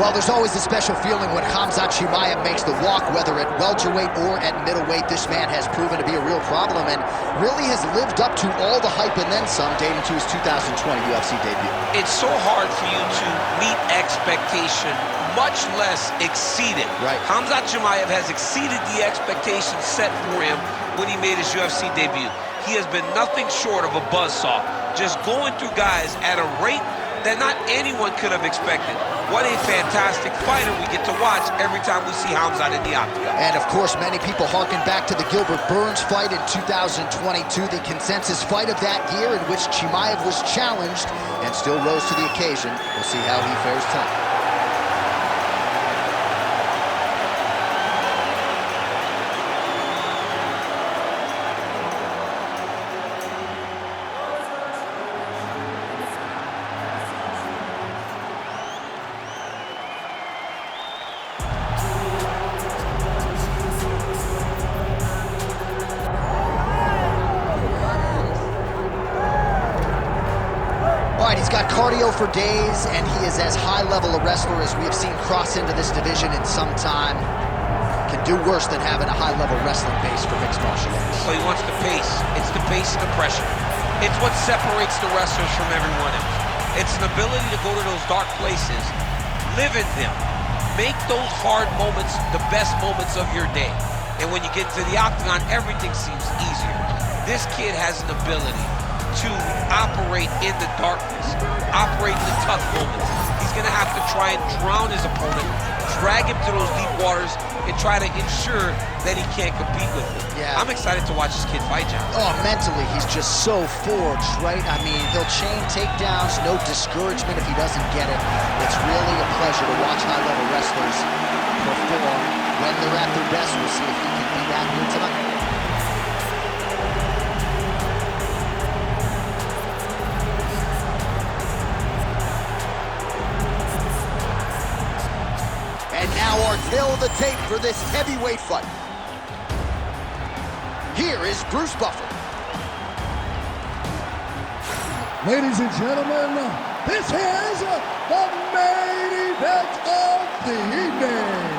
Well, there's always a special feeling when Khamzat Chimaev makes the walk, whether at welterweight or at middleweight. This man has proven to be a real problem and really has lived up to all the hype and then some, dating to his 2020 UFC debut. It's so hard for you to meet expectation, much less exceed it. Right. Khamzat Chimaev has exceeded the expectations set for him when he made his UFC debut. He has been nothing short of a buzzsaw, just going through guys at a rate that not anyone could have expected. What a fantastic fighter we get to watch every time we see Khamzat in the octagon. And of course, many people harken back to the Gilbert Burns fight in 2022, the consensus fight of that year in which Chimaev was challenged and still rose to the occasion. We'll see how he fares tonight. He's got cardio for days, and he is as high-level a wrestler as we have seen cross into this division in some time. Can do worse than having a high-level wrestling base for mixed martial arts. So he wants the pace. It's the pace and the pressure. It's what separates the wrestlers from everyone else. It's an ability to go to those dark places, live in them, make those hard moments the best moments of your day. And when you get to the octagon, everything seems easier. This kid has an ability to operate in the darkness, operate in the tough moments. He's gonna have to try and drown his opponent, drag him to those deep waters, and try to ensure that he can't compete with him. Yeah. I'm excited to watch this kid fight, John. Oh, mentally, he's just so forged, right? I mean, he'll chain takedowns, no discouragement if he doesn't get it. It's really a pleasure to watch high-level wrestlers perform when they're at their best. We'll see if he can be that good tonight. And now our tale of the tape for this heavyweight fight. Here is Bruce Buffer. Ladies and gentlemen, this is the main event of the evening.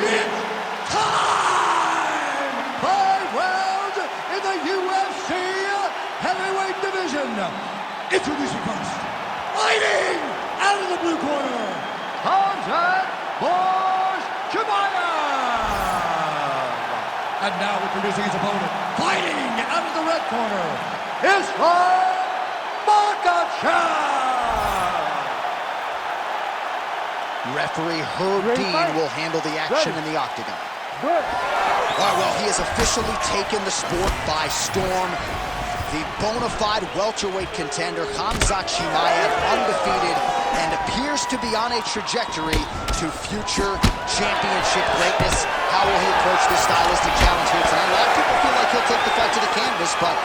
It's time! 5 rounds in the UFC heavyweight division. Introducing first, fighting out of the blue corner, Khamzat Chimaev. And now introducing his opponent, fighting out of the red corner, Islam Makhachev. Referee Herb Dean will handle the action in the octagon. All right, well, he has officially taken the sport by storm. The bona fide welterweight contender, Khamzat Chimaev, undefeated, and appears to be on a trajectory to future championship greatness. How will he approach this stylistic challenge here tonight? A lot of people feel like he'll take the fight to the canvas, but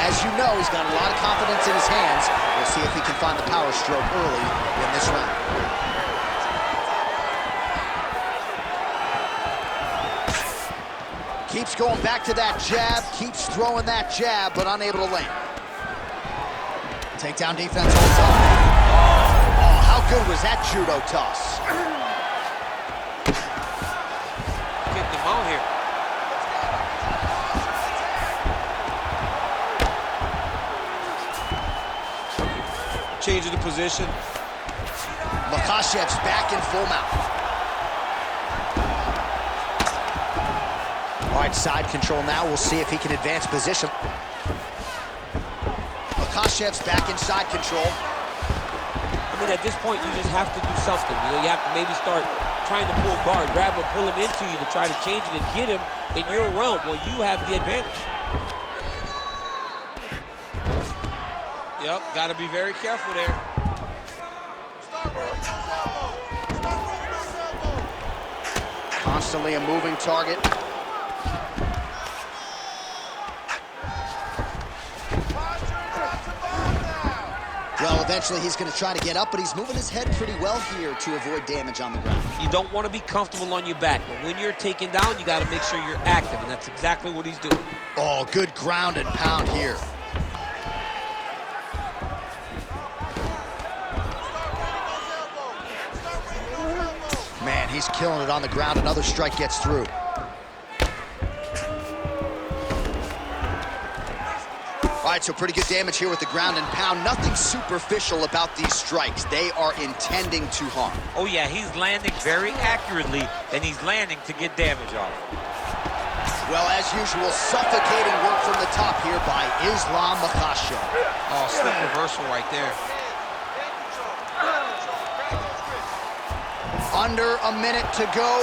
as you know, he's got a lot of confidence in his hands. We'll see if he can find the power stroke early in this round. Keeps going back to that jab, keeps throwing that jab, but unable to land. Takedown defense holds up. Oh, how good was that judo toss? Getting him out here. Changing the position. Makhachev's back in full mount. All right, side control now. We'll see if he can advance position. Makhachev's back in side control. I mean, at this point, you just have to do something. You know, you have to maybe start trying to pull guard, grab him, pull him into you to try to change it and get him in your realm where you have the advantage. Yep, got to be very careful there. Constantly a moving target. Well, eventually he's going to try to get up, but he's moving his head pretty well here to avoid damage on the ground. You don't want to be comfortable on your back, but when you're taken down, you got to make sure you're active, and that's exactly what he's doing. Oh, good ground and pound here. he's killing it on the ground. Another strike gets through. All right, so pretty good damage here with the ground and pound. Nothing superficial about these strikes. They are intending to harm. Oh yeah, he's landing very accurately, and he's landing to get damage off. Well, as usual, suffocating work from the top here by Islam Makhachev. Oh, slip reversal right there. Under a minute to go.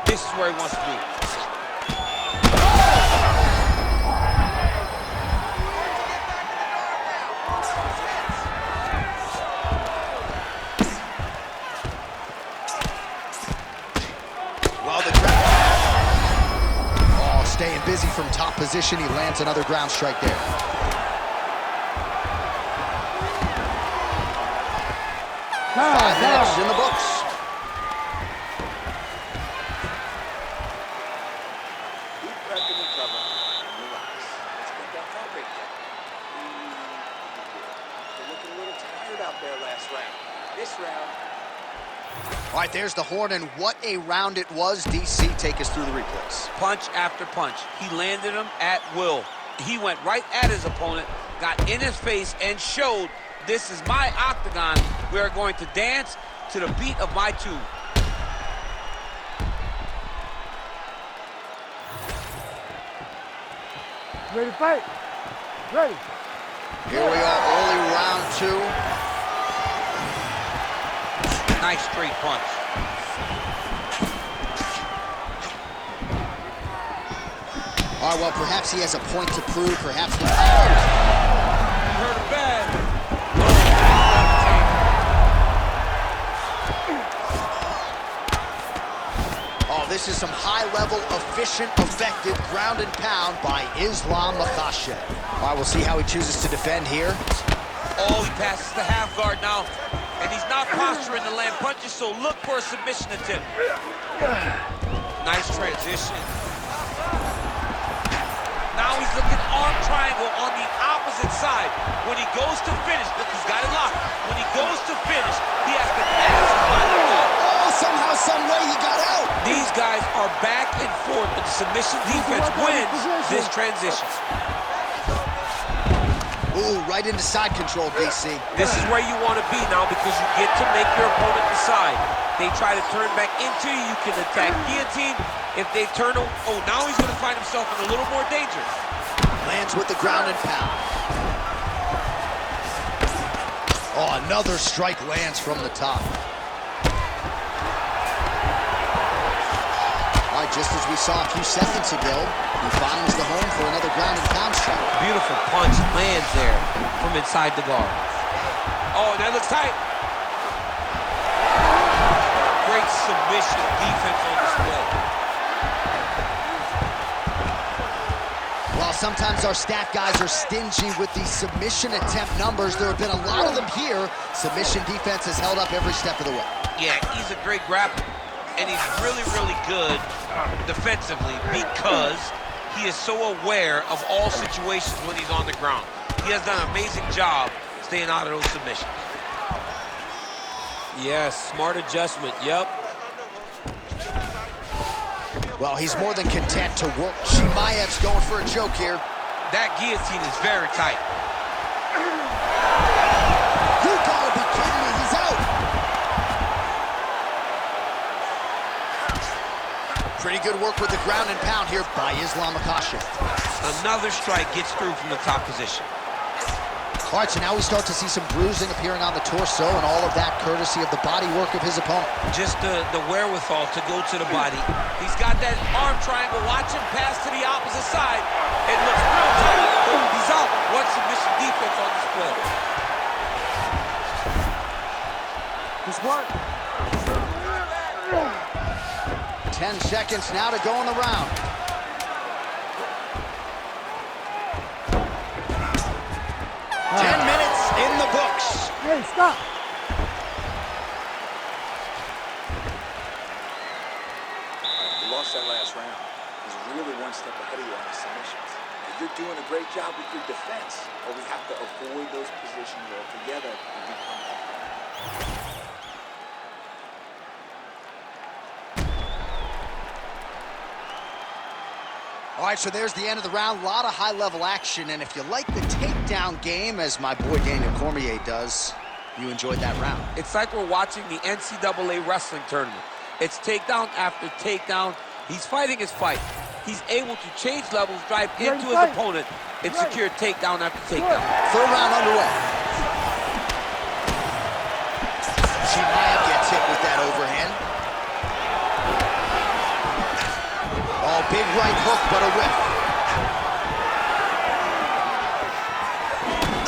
This is where he wants to be. Well, the ground. Oh, staying busy from top position. He lands another ground strike there. 5 minutes in the books. All right, there's the horn, and what a round it was. DC, take us through the replays. Punch after punch. He landed him at will. He went right at his opponent, got in his face, and showed, this is my octagon. We are going to dance to the beat of my tune. Ready to fight? Ready. Here we are, early round 2. Nice straight punch. All right, well, perhaps he has a point to prove. Perhaps he... Hurt him bad. Oh, this is some high-level, efficient, effective ground and pound by Islam Makhachev. All right, we'll see how he chooses to defend here. Oh, he passes the half guard now. And he's not posturing to land punches, so look for a submission attempt. Nice transition. Now he's looking arm triangle on the opposite side. When he goes to finish, look, he's got it locked. When he goes to finish, he has to pass by the ball. Oh, somehow, some way he got out. These guys are back and forth, but the submission defense wins this transition. Ooh, right into side control, DC. This is where you want to be now because you get to make your opponent decide. They try to turn back into you, you can attack guillotine. If they turn, oh, now he's going to find himself in a little more danger. Lands with the ground and pound. Oh, another strike lands from the top. All right, just as we saw a few seconds ago, he finds the home for another ground and pound strike. Beautiful punch lands there from inside the guard. Oh, that looks tight. Great submission defense on display. While sometimes our stat guys are stingy with the submission attempt numbers, there have been a lot of them here. Submission defense has held up every step of the way. Yeah, he's a great grappler, and he's really, really good defensively because he is so aware of all situations when he's on the ground. He has done an amazing job staying out of those submissions. Yes, smart adjustment, yep. Well, he's more than content to work. Chimaev's going for a choke here. That guillotine is very tight. You gotta be kidding me, he's out. Pretty good work with the ground and pound here by Islam Makhachev. Another strike gets through from the top position. All right, so now we start to see some bruising appearing on the torso, and all of that courtesy of the body work of his opponent. Just the wherewithal to go to the body. He's got that arm triangle. Watch him pass to the opposite side. It looks real tight. He's out. What submission defense on display. Just work. 10 seconds now to go in the round. All 10 right. minutes in the books. Hey, stop. You lost that last round. He's really one step ahead of you on his submissions. You're doing a great job with your defense, but we have to avoid those positions. submission roll. Together, they become that. All right, so there's the end of the round. A lot of high-level action, and if you like the takedown game, as my boy Daniel Cormier does, you enjoyed that round. It's like we're watching the NCAA wrestling tournament. It's takedown after takedown. He's fighting his fight. He's able to change levels, drive into his opponent, and secure takedown after takedown. Third round underway. Chimaev gets hit with that overhand. Oh, big right hook, but a whiff.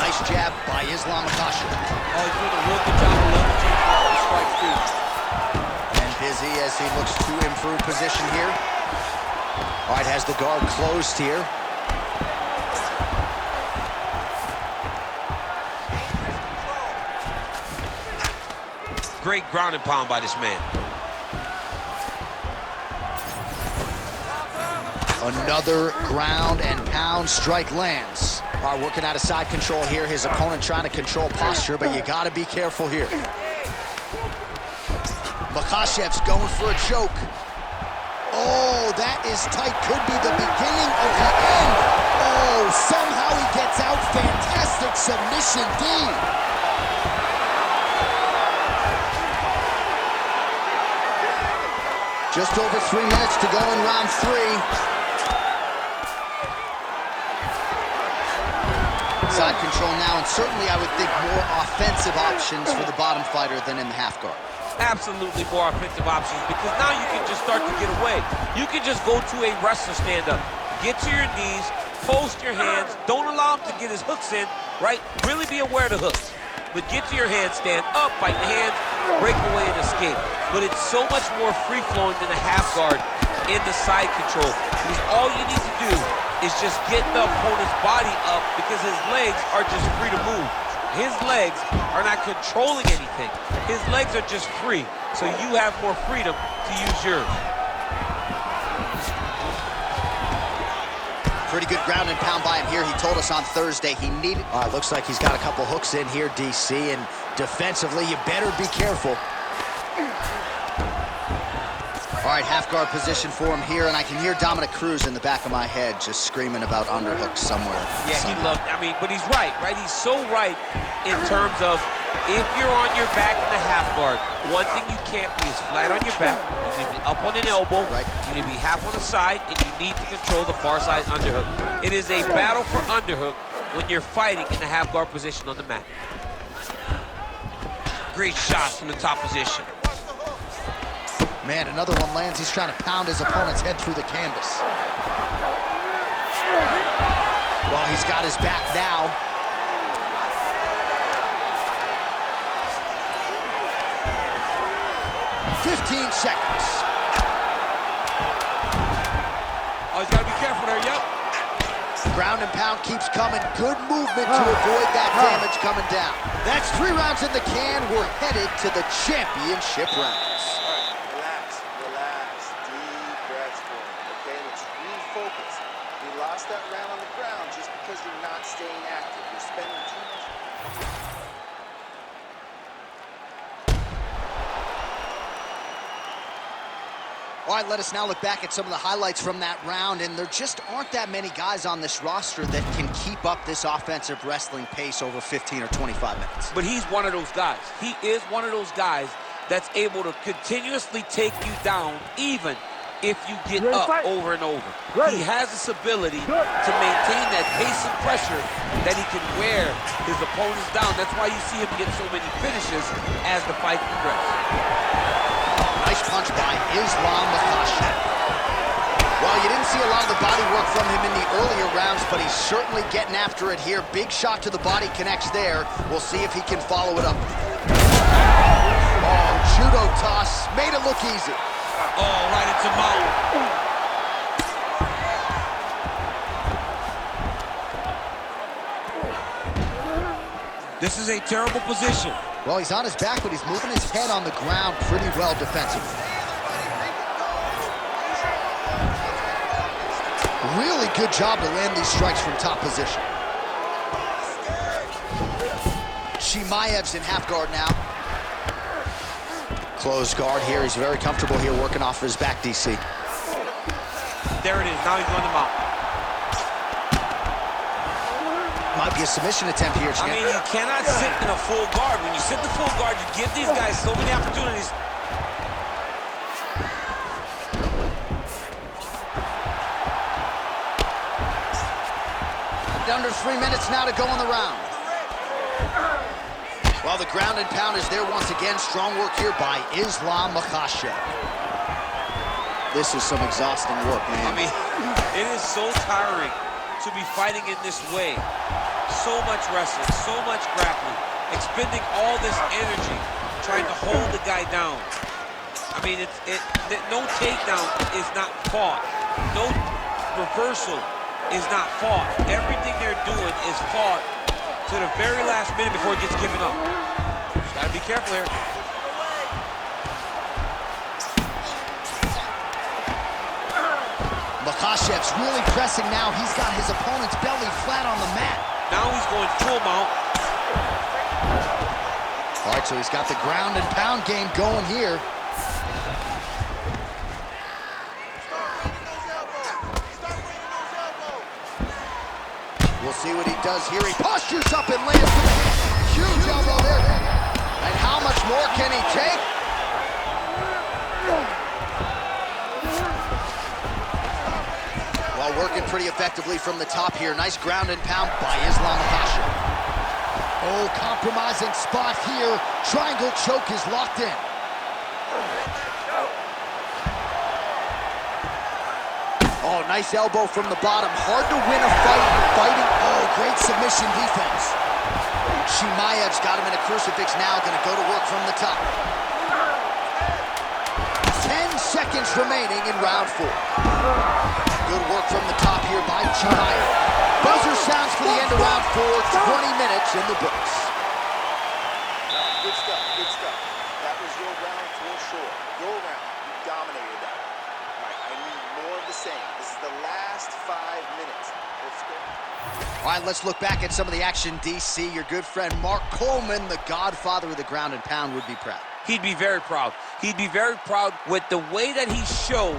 Nice jab by Islam Makhachev. Oh, he's doing a real good job of leveraging the strikes, too. And busy as he looks to improve position here. All right, has the guard closed here. Great ground and pound by this man. Another ground and pound strike lands. All right, working out of side control here. His opponent trying to control posture, but you got to be careful here. Makhachev's going for a choke. Oh, that is tight. Could be the beginning of the end. Oh, somehow he gets out. Fantastic submission D. Just over 3 minutes to go in round 3. Side control now, and certainly I would think more offensive options for the bottom fighter than in the half guard. Absolutely more offensive options, because now you can just start to get away. You can just go to a wrestler stand-up, get to your knees, post your hands, don't allow him to get his hooks in, right? Really be aware of the hooks. But get to your hands, stand up, fight the hands, break away and escape. But it's so much more free-flowing than a half guard in the side control, because all you need to do is just get the opponent's body up, because his legs are just free to move. His legs are not controlling anything. His legs are just free, so you have more freedom to use yours. Pretty good ground and pound by him here. He told us on Thursday he needed... looks like he's got a couple hooks in here, DC, and defensively, you better be careful. All right, half guard position for him here, and I can hear Dominic Cruz in the back of my head just screaming about underhooks somewhere. Yeah, he loved, but he's right? He's so right in terms of if you're on your back in the half guard, one thing you can't be is flat on your back. You need to be up on an elbow, right? You need to be half on the side, and you need to control the far side underhook. It is a battle for underhook when you're fighting in the half guard position on the mat. Great shots from the top position. Man, another one lands. He's trying to pound his opponent's head through the canvas. Well, he's got his back now. "15 seconds. Oh, he's got to be careful there, yep. Ground and pound keeps coming. Good movement to avoid that damage coming down. That's 3 rounds in the can. We're headed to the championship rounds. That round on the ground just because you're not staying active. You're spending too much. All right, let us now look back at some of the highlights from that round, and there just aren't that many guys on this roster that can keep up this offensive wrestling pace over 15 or 25 minutes. But he's one of those guys. He is one of those guys that's able to continuously take you down, even if you get up over and over. He has this ability to maintain that pace and pressure that he can wear his opponents down. That's why you see him get so many finishes as the fight progresses. Nice punch by Islam Makhachev. Well, you didn't see a lot of the body work from him in the earlier rounds, but he's certainly getting after it here. Big shot to the body connects there. We'll see if he can follow it up. Oh, judo toss. Made it look easy. Oh, right into mouth. This is a terrible position. Well, he's on his back, but he's moving his head on the ground pretty well defensively. Really good job to land these strikes from top position. Chimaev's in half guard now. Closed guard here. He's very comfortable here working off of his back, DC. There it is. Now he's going to mount. Might be a submission attempt here, Champ. I mean, you cannot sit in a full guard. When you sit in the full guard, you give these guys so many opportunities. Under 3 minutes now to go in the round. Well, the ground and pound is there once again. Strong work here by Islam Makhachev. This is some exhausting work, man. I mean, it is so tiring to be fighting in this way. So much wrestling, so much grappling, expending all this energy trying to hold the guy down. I mean, no takedown is not fought. No reversal is not fought. Everything they're doing is fought to the very last minute before it gets given up. Just gotta be careful here. Makhachev's really pressing now. He's got his opponent's belly flat on the mat. Now he's going full mount. All right, so he's got the ground and pound game going here. We'll see what he does here. He postures up and lands with a huge elbow there. And how much more can he take? Well, working pretty effectively from the top here. Nice ground and pound by Islam Makhachev. Oh, compromising spot here. Triangle choke is locked in. Oh, nice elbow from the bottom. Hard to win a fight fighting. Oh, great submission defense. Chimaev's got him in a crucifix now. Going to go to work from the top. 10 seconds remaining in round 4. Good work from the top here by Chimaev. Buzzer sounds for the end of round 4. 20 minutes in the books. Good stuff, good stuff. That was your round for sure. Your round. You dominated that. All right, I need more of the same. This is the last 5 minutes. Let's go. All right, let's look back at some of the action, DC. Your good friend Mark Coleman, the godfather of the ground and pound, would be proud. He'd be very proud. He'd be very proud with the way that he showed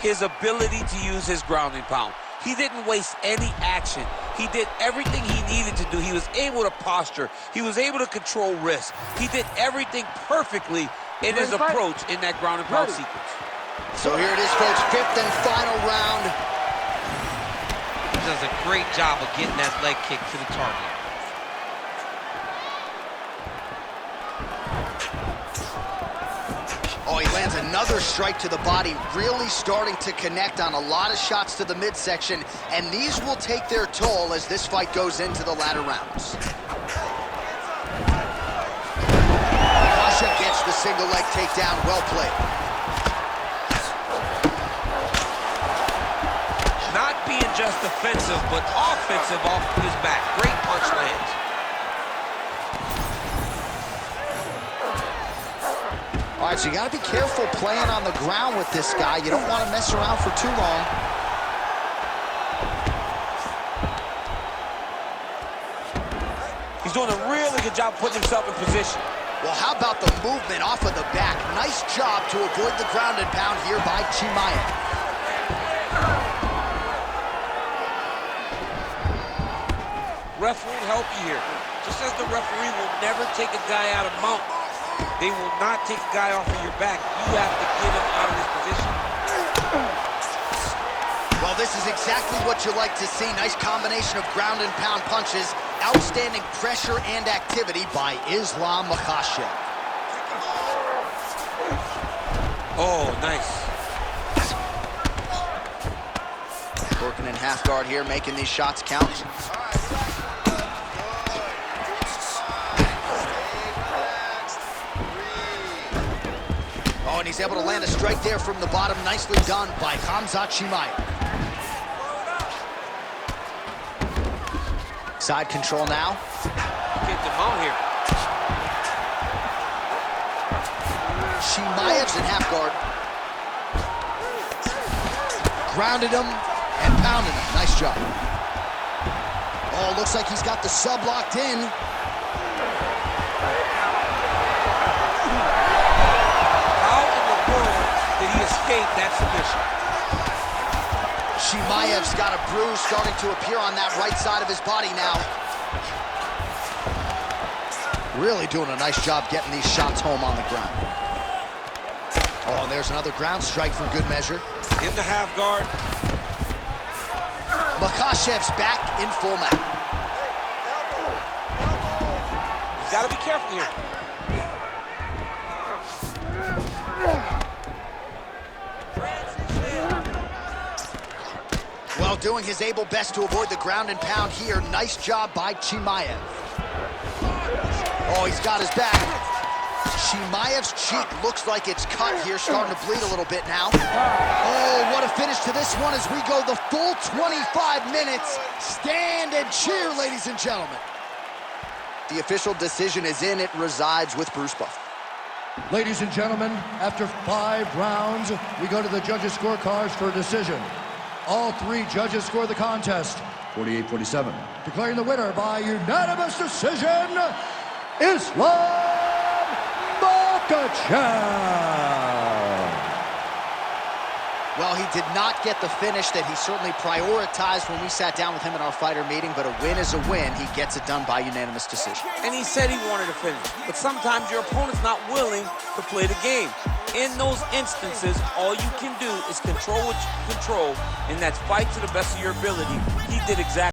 his ability to use his ground and pound. He didn't waste any action. He did everything he needed to do. He was able to posture. He was able to control risk. He did everything perfectly in his approach in that ground and pound sequence. So here it is, folks, 5th and final round. He does a great job of getting that leg kick to the target. Oh, he lands another strike to the body, really starting to connect on a lot of shots to the midsection, and these will take their toll as this fight goes into the latter rounds. Makhachev gets the single leg takedown, well played. Not being just defensive, but offensive off his back. Great punch lands. All right, so you got to be careful playing on the ground with this guy. You don't want to mess around for too long. He's doing a really good job putting himself in position. Well, how about the movement off of the back? Nice job to avoid the ground and pound here by Chimaev. Ref won't help you here. Just as the referee will never take a guy out of mount, they will not take a guy off of your back. You have to get him out of this position. Well, this is exactly what you like to see. Nice combination of ground and pound punches. Outstanding pressure and activity by Islam Makhachev. Oh, nice. Working in half guard here, making these shots count. Oh, and he's able to land a strike there from the bottom. Nicely done by Khamzat Chimaev. Side control now. Get the mount here. Chimaev's in half guard. Grounded him and pounded him. Nice job. Oh, looks like he's got the sub locked in. that submission. Chimaev's got a bruise starting to appear on that right side of his body now. Really doing a nice job getting these shots home on the ground. Oh, and there's another ground strike for good measure. In the half guard. Makhachev's back in full mount. You gotta be careful here. Well, doing his able best to avoid the ground and pound here. Nice job by Chimaev. Oh, he's got his back. Chimaev's cheek looks like it's cut here, starting to bleed a little bit now. Oh, what a finish to this one as we go the full 25 minutes. Stand and cheer, ladies and gentlemen. The official decision is in. It resides with Bruce Buffer. Ladies and gentlemen, after 5 rounds, we go to the judges' scorecards for a decision. All 3 judges score the contest, 48-47. Declaring the winner by unanimous decision, Islam Makhachev. Well, he did not get the finish that he certainly prioritized when we sat down with him at our fighter meeting, but a win is a win. He gets it done by unanimous decision. And he said he wanted to finish. But sometimes your opponent's not willing to play the game. In those instances, all you can do is control what you can control, and that's fight to the best of your ability. He did exactly